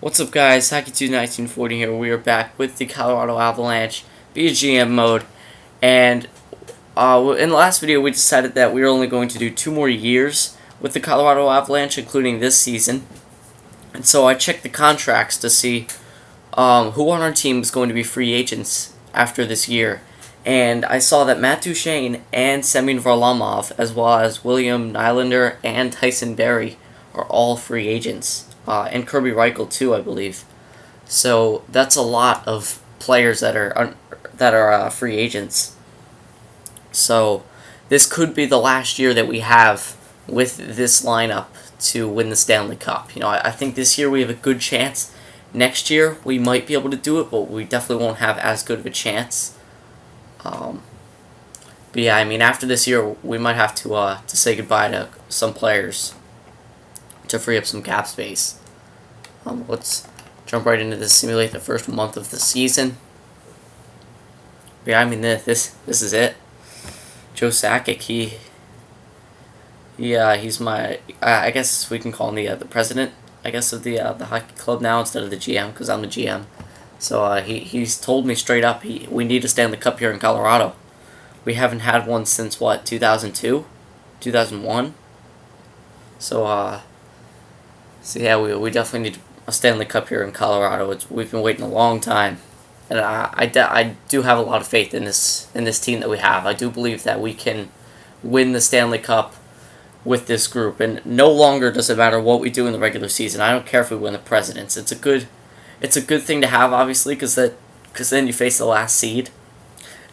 What's up, guys? Hockey21940 here. We are back with the Colorado Avalanche via GM mode, and in the last video we decided that we were only going to do 2 more years with the Colorado Avalanche, including this season. And so I checked the contracts to see who on our team is going to be free agents after this year, and I saw that Matt Duchene and Semyon Varlamov, as well as William Nylander and Tyson Barrie, are all free agents. And Kirby Eichel too, I believe. So that's a lot of players that are free agents. So this could be the last year that we have with this lineup to win the Stanley Cup. You know, I think this year we have a good chance. Next year we might be able to do it, but we definitely won't have as good of a chance. But yeah, I mean, after this year we might have to say goodbye to some players to free up some cap space. Let's jump right into this. Simulate the first month of the season. Yeah, I mean, this is it. Joe Sakic, he's my, I guess we can call him the president, I guess, of the hockey club now instead of the GM, because I'm the GM. So he's told me straight up we need a Stanley Cup here in Colorado. We haven't had one since what, 2002, 2001. So yeah, we definitely need a Stanley Cup here in Colorado. We've been waiting a long time, and I do have a lot of faith in this team that we have. I do believe that we can win the Stanley Cup with this group, and no longer does it matter what we do in the regular season. I don't care if we win the Presidents. It's a good thing to have, obviously, because then you face the last seed,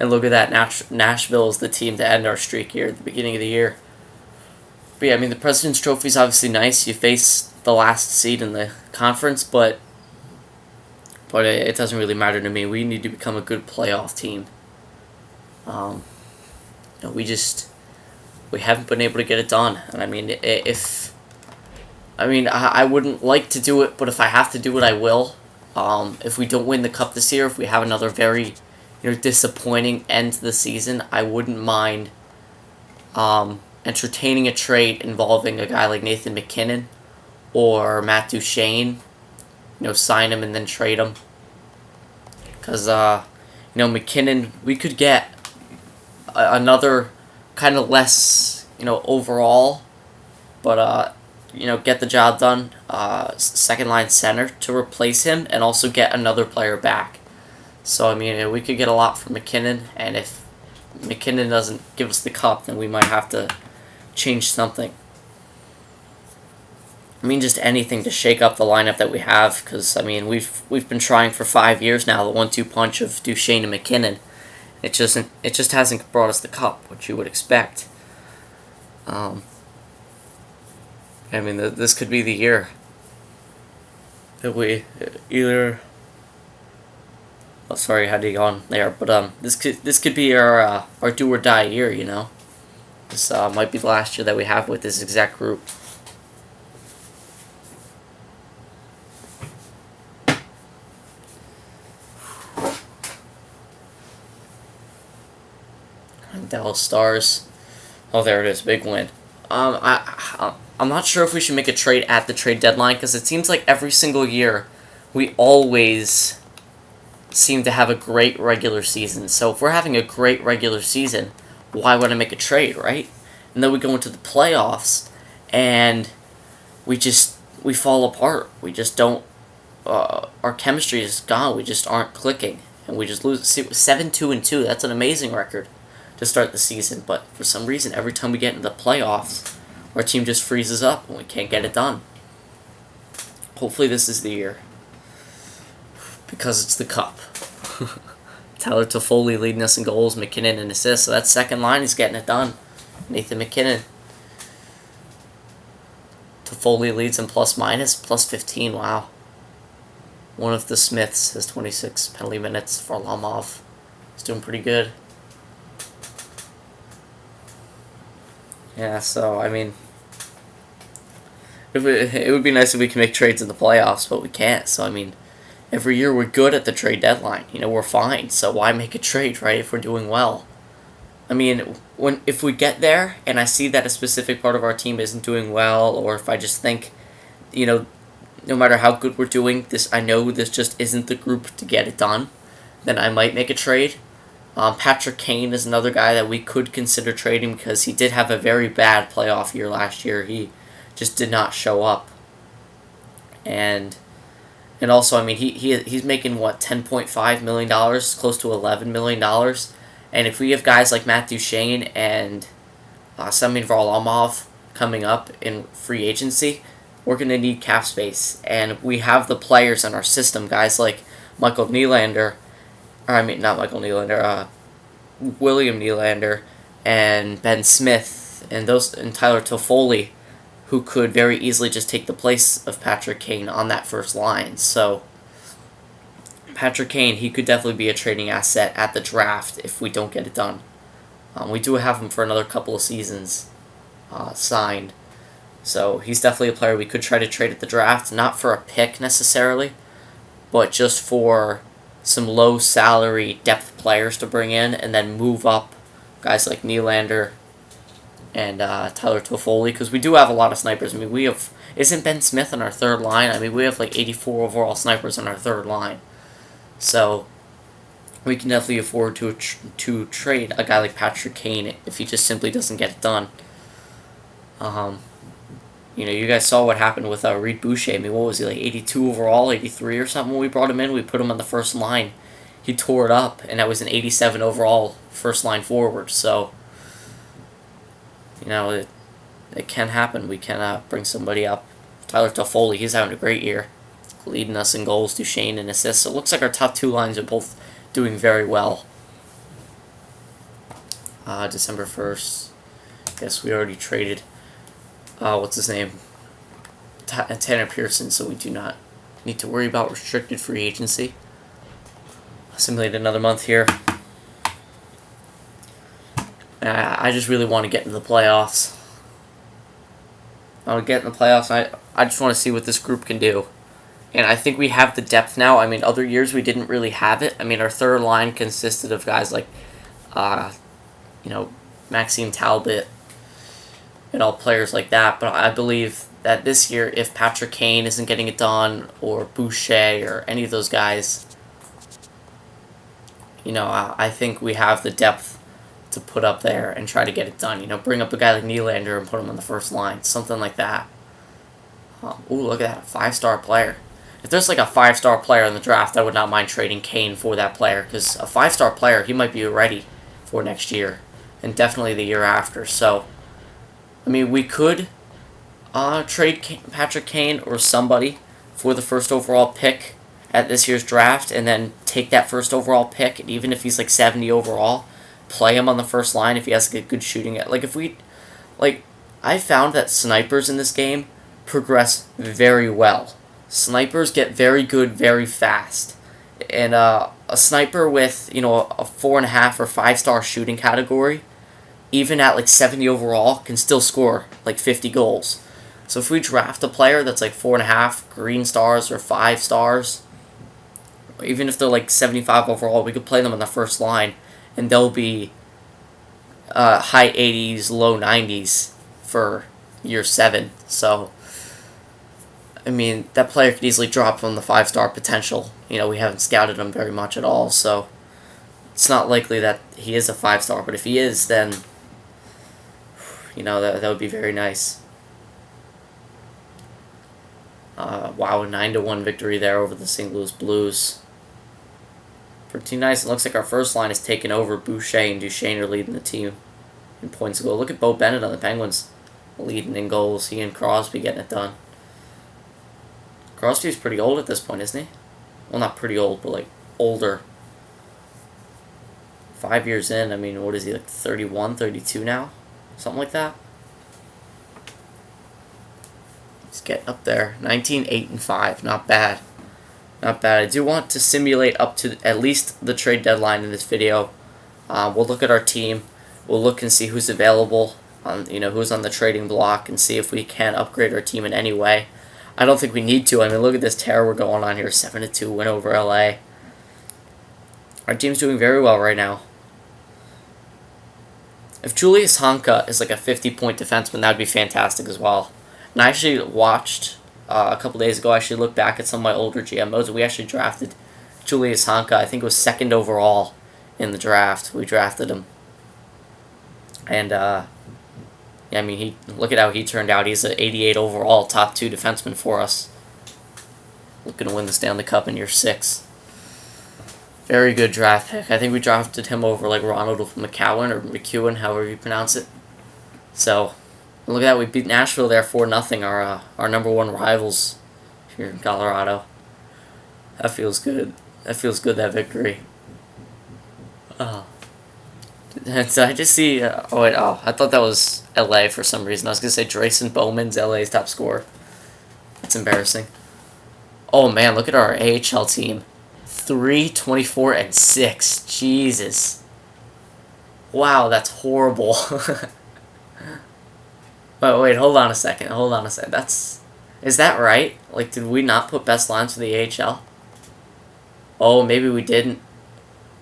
and look at that. Nashville is the team to end our streak here at the beginning of the year. But yeah, I mean, the President's Trophy is obviously nice. You face the last seed in the conference, but it doesn't really matter to me. We need to become a good playoff team. We haven't been able to get it done, and I mean, I wouldn't like to do it, but if I have to do it, I will. If we don't win the cup this year, if we have another very disappointing end to the season, I wouldn't mind entertaining a trade involving a guy like Nathan MacKinnon or Matt Duchene. Sign him and then trade him. Because, MacKinnon, we could get another kind of less, overall, but, get the job done, second-line center to replace him and also get another player back. So, I mean, we could get a lot from MacKinnon, and if MacKinnon doesn't give us the cup, then we might have to change something. I mean, just anything to shake up the lineup that we have, because, I mean, we've been trying for 5 years now, the 1-2 punch of Duchene and MacKinnon. It just hasn't brought us the cup, which you would expect. I mean, this could be the year that we either... Oh, sorry, I had to go on there, but this could be our do or die year, This might be the last year that we have with this exact group. Dallas Stars. Oh, there it is. Big win. I'm not sure if we should make a trade at the trade deadline, because it seems like every single year we always seem to have a great regular season. So if we're having a great regular season, why would I make a trade, right? And then we go into the playoffs, and we fall apart. We just don't. Our chemistry is gone. We just aren't clicking, and we just lose. See, 7-2-2. That's an amazing record to start the season, but for some reason, every time we get into the playoffs, our team just freezes up and we can't get it done. Hopefully this is the year, because it's the cup. Tyler Toffoli leading us in goals, MacKinnon in assists, so that second line is getting it done. Nathan MacKinnon. Toffoli leads in plus 15, wow. One of the Smiths has 26 penalty minutes. Varlamov is doing pretty good. Yeah, so, I mean, it would be nice if we could make trades in the playoffs, but we can't. So, I mean, every year we're good at the trade deadline. We're fine, so why make a trade, right, if we're doing well? I mean, if we get there and I see that a specific part of our team isn't doing well, or if I just think, no matter how good we're doing, I know this just isn't the group to get it done, then I might make a trade. Patrick Kane is another guy that we could consider trading because he did have a very bad playoff year last year. He just did not show up. And also, I mean, he's making, what, $10.5 million, close to $11 million. And if we have guys like Matt Duchene and Semyon Varlamov coming up in free agency, we're going to need cap space. And we have the players in our system, guys like Michael Nylander, William Nylander and Ben Smith and Tyler Toffoli, who could very easily just take the place of Patrick Kane on that first line. So Patrick Kane, he could definitely be a trading asset at the draft if we don't get it done. We do have him for another couple of seasons signed. So he's definitely a player we could try to trade at the draft, not for a pick necessarily, but just for some low salary depth players to bring in and then move up guys like Nylander and Tyler Toffoli, because we do have a lot of snipers. I mean, isn't Ben Smith on our third line? I mean, we have like 84 overall snipers on our third line. So we can definitely afford to trade a guy like Patrick Kane if he just simply doesn't get it done. You guys saw what happened with Reed Boucher. I mean, what was he, like 82 overall, 83 or something when we brought him in? We put him on the first line. He tore it up, and that was an 87 overall first line forward. So, it can happen. We can bring somebody up. Tyler Toffoli, he's having a great year, leading us in goals, Duchene in assists. So it looks like our top two lines are both doing very well. December 1st. Guess we already traded, what's his name? Tanner Pearson, so we do not need to worry about restricted free agency. Simulate another month here. I just really want to get into the playoffs. I want to get in the playoffs. I just want to see what this group can do. And I think we have the depth now. I mean, other years we didn't really have it. I mean, our third line consisted of guys like, Maxime Talbot and all players like that. But I believe that this year, if Patrick Kane isn't getting it done, or Boucher, or any of those guys, I think we have the depth to put up there and try to get it done. Bring up a guy like Nylander and put him on the first line, something like that. Ooh, look at that, a 5-star player. If there's like a 5-star player in the draft, I would not mind trading Kane for that player, because a 5-star player, he might be ready for next year, and definitely the year after. So, I mean, we could trade Patrick Kane or somebody for the first overall pick at this year's draft, and then take that first overall pick, and even if he's like 70 overall, play him on the first line if he has a good shooting. I found that snipers in this game progress very well. Snipers get very good very fast. And a sniper with, a 4.5 or 5-star shooting category, even at like 70 overall, can still score like 50 goals. So if we draft a player that's like 4.5 green stars or 5 stars, even if they're like 75 overall, we could play them on the first line, and they'll be high 80s, low 90s for year 7. So, I mean, that player could easily drop from the 5-star potential. We haven't scouted him very much at all, so it's not likely that he is a 5-star. But if he is, then, that would be very nice. Wow, a 9-1 victory there over the St. Louis Blues. Pretty nice. It looks like our first line is taken over. Boucher and Duchene are leading the team in points a goal. Look at Bo Bennett on the Penguins leading in goals. He and Crosby getting it done. Crosby's pretty old at this point, isn't he? Well, not pretty old, but like older. 5 years in, I mean, what is he, like 31, 32 now? Something like that. He's getting up there. 19, 8, and 5. Not bad. Not bad. I do want to simulate up to at least the trade deadline in this video. We'll look at our team. We'll look and see who's available, who's on the trading block, and see if we can upgrade our team in any way. I don't think we need to. I mean, look at this tear we're going on here. 7-2 win over LA. Our team's doing very well right now. If Julius Honka is like a 50-point defenseman, that would be fantastic as well. And I actually watched a couple days ago, I actually looked back at some of my older GM modes, and we actually drafted Julius Honka. I think it was 2nd overall in the draft. We drafted him. And, yeah, I mean, look at how he turned out. He's an 88 overall, top 2 defenseman for us. Looking to win the Stanley Cup in year 6. Very good draft pick. I think we drafted him over like Ronald McCowan or McEwen, however you pronounce it. So, look at that. We beat Nashville there 4-0, our number 1 rivals here in Colorado. That feels good. That feels good, that victory. So I just see... I thought that was LA for some reason. I was going to say Drayson Bowman's LA's top scorer. That's embarrassing. Oh, man, look at our AHL team. 3-24-6. Jesus. Wow, that's horrible. Wait, hold on a second. Is that right? Like, did we not put best lines for the AHL? Oh, maybe we didn't.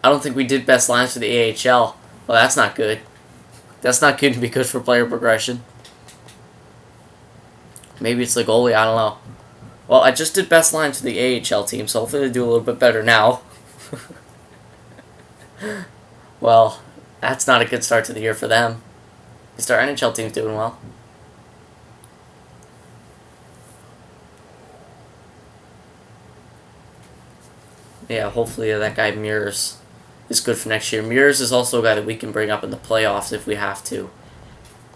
I don't think we did best lines for the AHL. Well, that's not good. That's not going to be good for player progression. Maybe it's the goalie, I don't know. Well, I just did best lines for the AHL team, so hopefully they do a little bit better now. Well, that's not a good start to the year for them. At least our NHL team's doing well. Yeah, hopefully that guy Mears is good for next year. Mears is also a guy that we can bring up in the playoffs if we have to.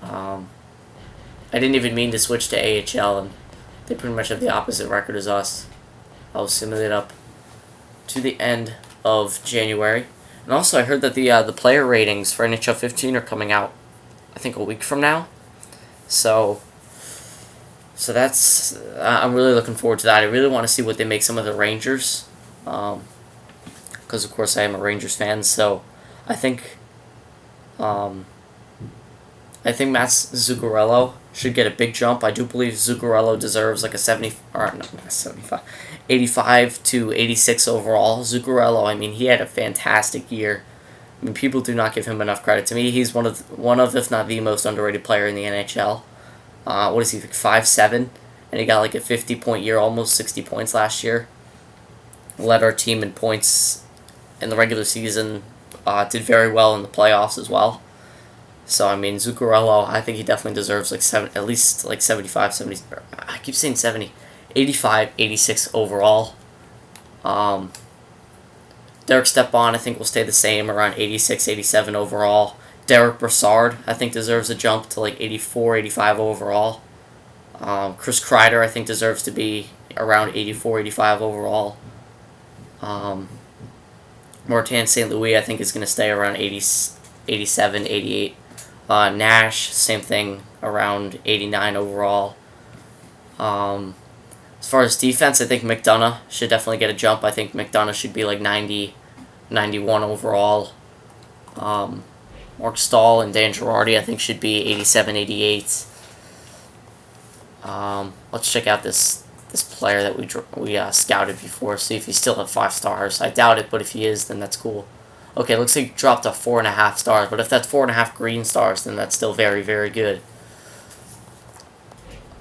I didn't even mean to switch to AHL, and they pretty much have the opposite record as us. I'll simulate up to the end of January. And also, I heard that the player ratings for NHL 15 are coming out, I think, a week from now. So that's... I'm really looking forward to that. I really want to see what they make some of the Rangers. Because, of course, I am a Rangers fan, so I think... I think Matt Zuccarello should get a big jump. I do believe Zuccarello deserves like a 85 to 86 overall. Zuccarello, I mean, he had a fantastic year. I mean, people do not give him enough credit. To me, he's one of, if not the most underrated player in the NHL. What is he, like 5'7"? And he got like a 50-point year, almost 60 points last year. Led our team in points in the regular season. Did very well in the playoffs as well. So, I mean, Zuccarello, I think he definitely deserves like at least like 75, 70, I keep saying 70, 85, 86 overall. Derek Stepan, I think, will stay the same, around 86, 87 overall. Derek Brassard, I think, deserves a jump to like 84, 85 overall. Chris Kreider, I think, deserves to be around 84, 85 overall. Martin St. Louis, I think, is going to stay around 80, 87, 88. Nash, same thing, around 89 overall. As far as defense, I think McDonough should definitely get a jump. I think McDonough should be like 90, 91 overall. Mark Stahl and Dan Girardi, I think, should be 87, 88. Let's check out this player that we scouted before, see if he's still at 5 stars. I doubt it, but if he is, then that's cool. Okay, looks like he dropped to 4.5 stars, but if that's 4.5 green stars, then that's still very, very good.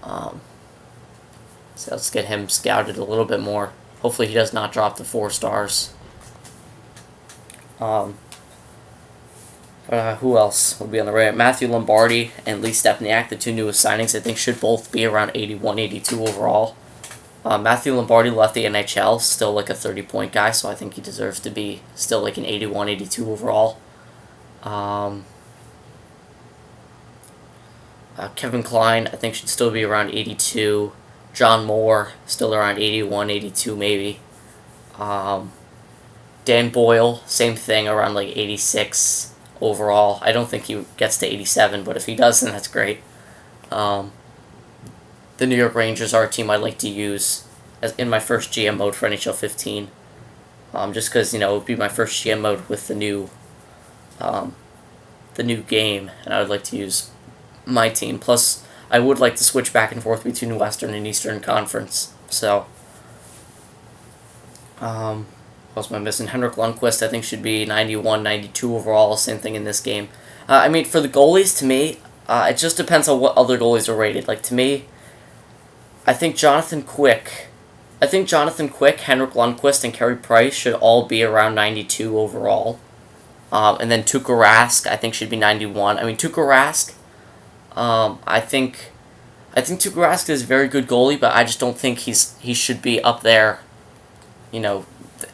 So let's get him scouted a little bit more. Hopefully he does not drop to 4 stars. Who else will be on the radar? Matthew Lombardi and Lee Stepniak, the 2 newest signings, I think should both be around 81, 82 overall. Matthew Lombardi left the NHL, still like a 30-point guy, so I think he deserves to be still like an 81, 82 overall. Kevin Klein, I think, should still be around 82. John Moore, still around 81, 82 maybe. Dan Boyle, same thing, around like 86 overall. I don't think he gets to 87, but if he does, then that's great. The New York Rangers are a team I'd like to use as in my first GM mode for NHL 15. Just because, you know, it would be my first GM mode with the new game, and I would like to use my team. Plus, I would like to switch back and forth between Western and Eastern Conference. So, what else am I missing? Henrik Lundqvist, I think, should be 91, 92 overall. Same thing in this game. I mean, for the goalies, to me, it just depends on what other goalies are rated. Like, to me, I think Jonathan Quick, Henrik Lundqvist, and Carey Price should all be around 92 overall. And then Tuukka Rask, I think, should be 91. I mean, Tuukka Rask, I think Tuukka Rask is a very good goalie, but I just don't think he should be up there,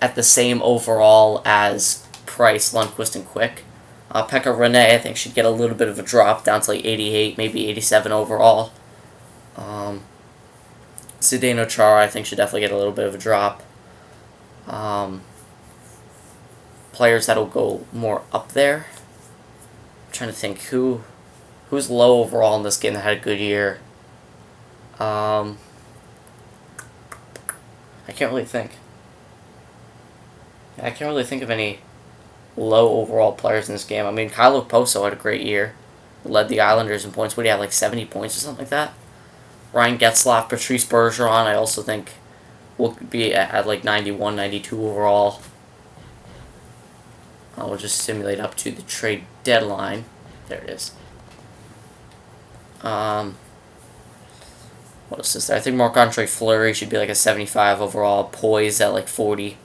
at the same overall as Price, Lundqvist, and Quick. Pekka Rinne, I think, should get a little bit of a drop down to like 88, maybe 87 overall. Zdeno Chara, I think, should definitely get a little bit of a drop. Players that'll go more up there. I'm trying to think who's low overall in this game that had a good year. I can't really think. I can't really think of any low overall players in this game. I mean, Kyle Okposo had a great year. Led the Islanders in points. What do you have, like 70 points or something like that? Ryan Getzlaf, Patrice Bergeron, I also think will be at like 91, 92 overall. We'll just simulate up to the trade deadline. There it is. What else is there? I think Marc-Andre Fleury should be like a 75 overall. Poise at like 40.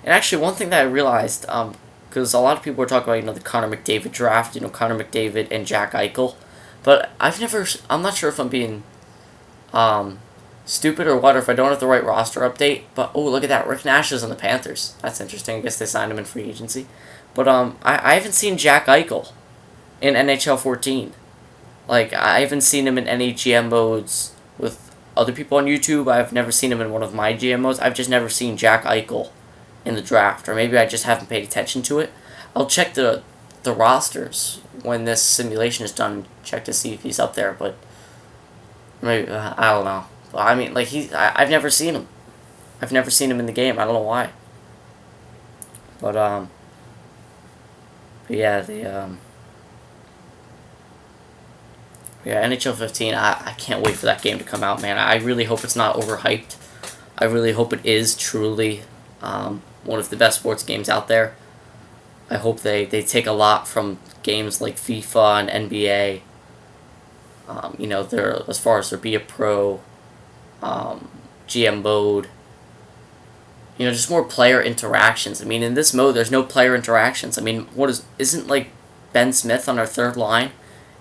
And actually, one thing that I realized, because a lot of people were talking about, the Connor McDavid draft, Connor McDavid and Jack Eichel, but I'm not sure if I'm being, stupid or what, or if I don't have the right roster update, but, oh, look at that, Rick Nash is on the Panthers. That's interesting. I guess they signed him in free agency. But, I haven't seen Jack Eichel in NHL 14. Like, I haven't seen him in any GM modes with other people on YouTube. I've never seen him in one of my GM modes. I've just never seen Jack Eichel in the draft, or maybe I just haven't paid attention to it. I'll check the rosters when this simulation is done, check to see if he's up there, but maybe, I don't know. But, I mean, like, I've never seen him. I've never seen him in the game. I don't know why. But yeah, NHL 15, I can't wait for that game to come out, man. I really hope it's not overhyped. I really hope it is truly one of the best sports games out there. I hope they take a lot from games like FIFA and NBA. They're, as far as their Be a Pro, GM mode, just more player interactions. I mean, in this mode, there's no player interactions. I mean, isn't like Ben Smith on our third line?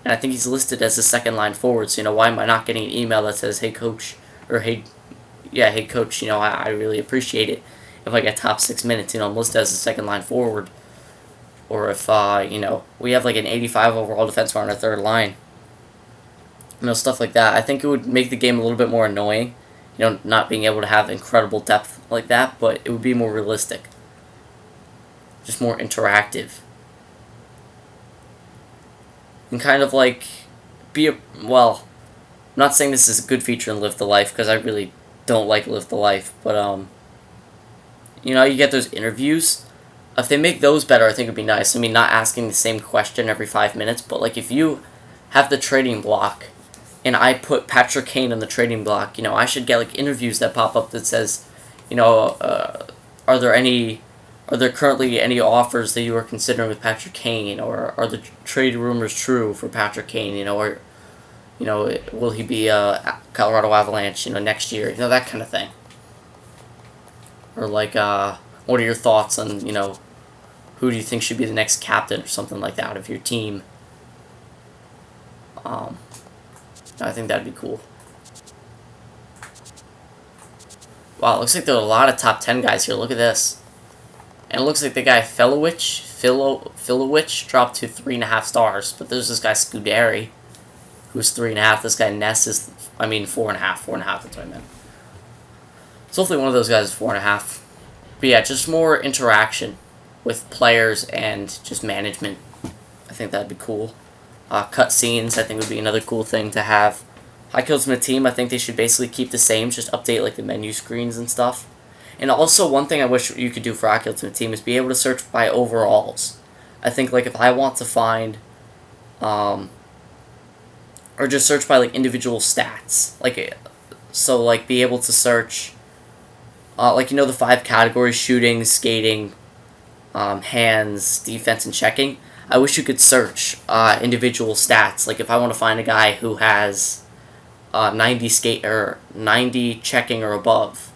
And I think he's listed as a second line forward, so, why am I not getting an email that says, hey, coach, or hey, coach, I really appreciate it if I get top 6 minutes, I'm listed as a second line forward. Or if, we have like an 85 overall defenseman on our third line. Stuff like that. I think it would make the game a little bit more annoying, not being able to have incredible depth like that, but it would be more realistic. Just more interactive. And kind of like I'm not saying this is a good feature in Live the Life, because I really don't like Live the Life, but you get those interviews. If they make those better, I think it'd be nice. I mean, not asking the same question every 5 minutes, but like if you have the trading block and I put Patrick Kane in the trading block, I should get like interviews that pop up that says, are there currently any offers that you are considering with Patrick Kane, or are the trade rumors true for Patrick Kane, or will he be a Colorado Avalanche, next year, that kind of thing. Or like, what are your thoughts on, who do you think should be the next captain or something like that of your team? I think that'd be cool. Wow, it looks like there are a lot of top 10 guys here. Look at this. And it looks like the guy Filowich dropped to 3.5 stars. But there's this guy Scuderi, who's 3.5. This guy Ness is, 4.5. 4.5, that's what I meant. So hopefully one of those guys is 4.5. But yeah, just more interaction with players and just management. I think that'd be cool. Cut scenes, I think, would be another cool thing to have. Hockey Ultimate Team, I think they should basically keep the same, just update like the menu screens and stuff. And also, one thing I wish you could do for Hockey Ultimate Team is be able to search by overalls. I think, like, if I want to find, or just search by, like, individual stats. Like, so, like, be able to search, the 5 categories: shooting, skating, hands, defense, and checking. I wish you could search individual stats. Like if I want to find a guy who has 90 skate or 90 checking or above,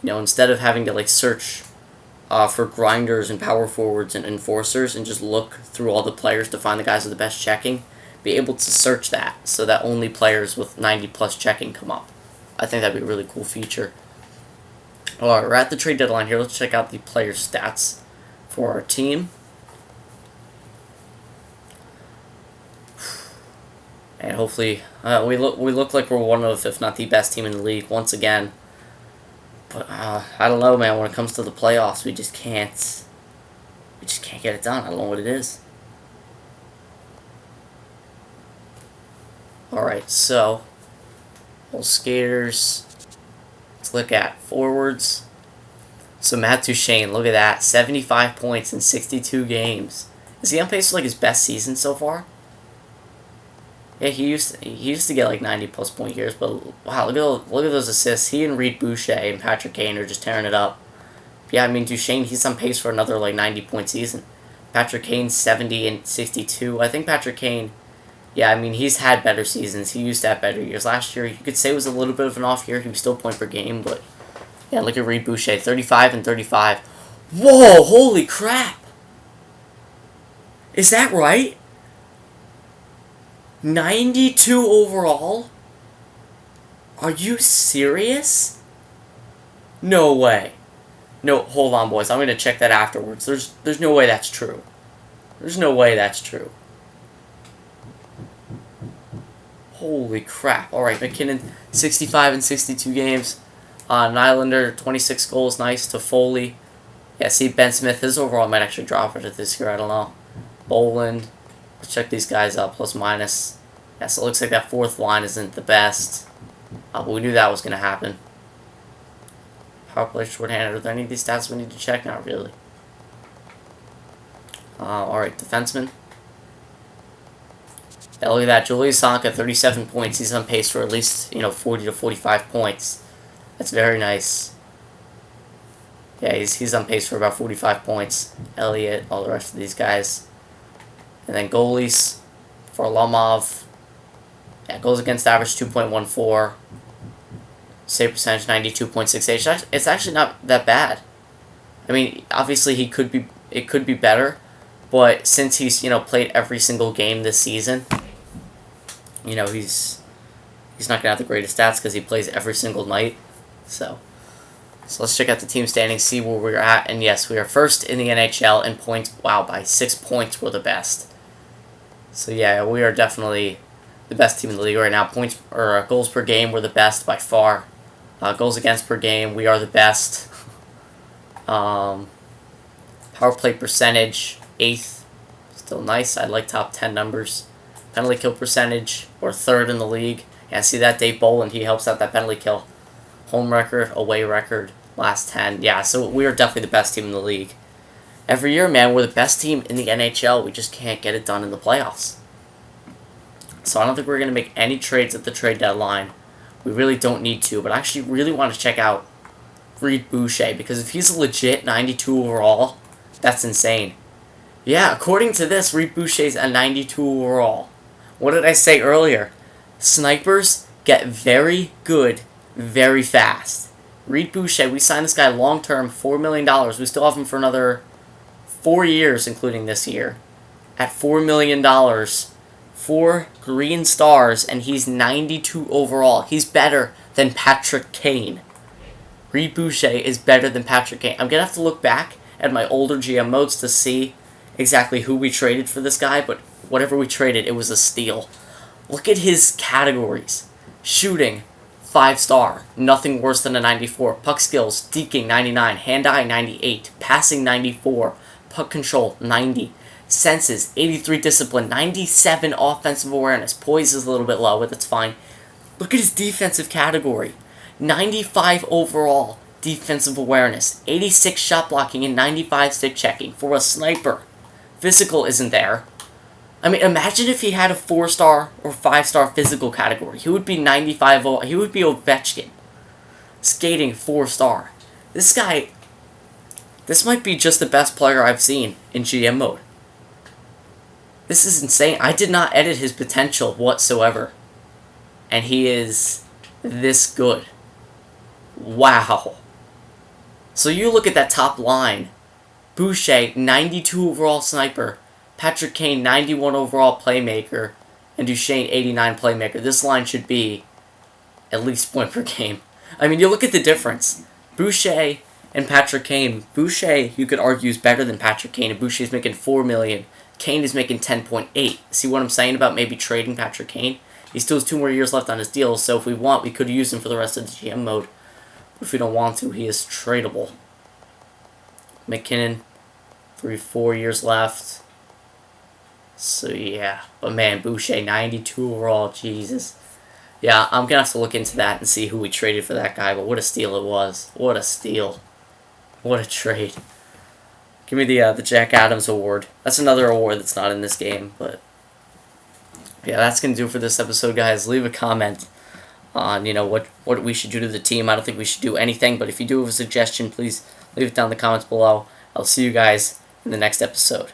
instead of having to like search for grinders and power forwards and enforcers and just look through all the players to find the guys with the best checking, be able to search that so that only players with 90 plus checking come up. I think that'd be a really cool feature. Alright, we're at the trade deadline here. Let's check out the player stats for our team. And hopefully, we look like we're one of, if not the best team in the league once again. But I don't know, man. When it comes to the playoffs, we just can't get it done. I don't know what it is. All right, so old skaters. Let's look at forwards. So Matt Duchene, look at that, 75 points in 62 games. Is he on pace for like his best season so far? Yeah, he used to get like 90 plus point years, but wow, look at those assists. He and Reed Boucher and Patrick Kane are just tearing it up. Yeah, I mean Duchene, he's on pace for another like 90 point season. Patrick Kane 70 and 62. I think Patrick Kane, yeah, I mean he's had better seasons. He used to have better years. Last year you could say it was a little bit of an off year. He was still point per game, but yeah, look at Reed Boucher, 35 and 35. Whoa, holy crap! Is that right? 92 overall? Are you serious? No way. No, hold on, boys. I'm going to check that afterwards. There's no way that's true. There's no way that's true. Holy crap. Alright, McKinnon, 65 and 62 games. Nylander, 26 goals. Nice. Toffoli. Yeah, see, Ben Smith, his overall might actually drop it this year. I don't know. Boland. Let's check these guys out. Plus, minus. Yeah, so it looks like that fourth line isn't the best. But we knew that was going to happen. Power play shorthanded. Are there any of these stats we need to check? Not really. Alright, defenseman. Yeah, look at that. Julius Sanka, 37 points. He's on pace for at least, 40 to 45 points. That's very nice. Yeah, he's on pace for about 45 points. Elliott, all the rest of these guys. And then goalies for Lomov. Yeah, goals against average 2.14. Save percentage 92.68. It's actually not that bad. I mean, obviously it could be better, but since he's played every single game this season, he's not gonna have the greatest stats because he plays every single night. So let's check out the team standings, see where we're at, and yes, we are first in the NHL in points. Wow, by 6 points, we're the best. So yeah, we are definitely the best team in the league right now. Points or goals per game, we're the best by far. Goals against per game, we are the best. Power play percentage, 8th. Still nice. I like top 10 numbers. Penalty kill percentage, we're 3rd in the league. Yeah, see that Dave Boland, he helps out that penalty kill. Home record, away record, last 10. Yeah, so we are definitely the best team in the league. Every year, man, we're the best team in the NHL. We just can't get it done in the playoffs. So I don't think we're going to make any trades at the trade deadline. We really don't need to, but I actually really want to check out Reed Boucher, because if he's a legit 92 overall, that's insane. Yeah, according to this, Reed Boucher's a 92 overall. What did I say earlier? Snipers get very good very fast. Reed Boucher, we signed this guy long-term, $4 million. We still have him for another 4 years, including this year, at $4 million. 4 green stars, and he's 92 overall. He's better than Patrick Kane. Reed Boucher is better than Patrick Kane. I'm going to have to look back at my older GM modes to see exactly who we traded for this guy, but whatever we traded, it was a steal. Look at his categories. Shooting, 5-star, nothing worse than a 94. Puck skills, deking, 99. Hand-eye, 98. Passing, 94. Puck control, 90. Senses, 83 discipline, 97 offensive awareness. Poise is a little bit low, but that's fine. Look at his defensive category. 95 overall defensive awareness. 86 shot blocking and 95 stick checking for a sniper. Physical isn't there. I mean, imagine if he had a 4-star or 5-star physical category. He would be 95. He would be Ovechkin. Skating, 4-star. This guy This might be just the best player I've seen in GM mode. This is insane. I did not edit his potential whatsoever. And he is this good. Wow. So you look at that top line. Boucher, 92 overall sniper. Patrick Kane, 91 overall playmaker. And Duchesne, 89 playmaker. This line should be at least point per game. I mean, you look at the difference. Boucher and Patrick Kane. Boucher, you could argue, is better than Patrick Kane. And Boucher's making $4 million. Kane is making 10.8. See what I'm saying about maybe trading Patrick Kane? He still has 2 more years left on his deal, so if we want, we could use him for the rest of the GM mode. But if we don't want to, he is tradable. McKinnon, 4 years left. So yeah, but man, Boucher, 92 overall, Jesus. Yeah, I'm gonna have to look into that and see who we traded for that guy, but what a steal it was. What a steal. What a trade. Give me the Jack Adams Award. That's another award that's not in this game, but yeah, that's going to do it for this episode, guys. Leave a comment on, what we should do to the team. I don't think we should do anything, but if you do have a suggestion, please leave it down in the comments below. I'll see you guys in the next episode.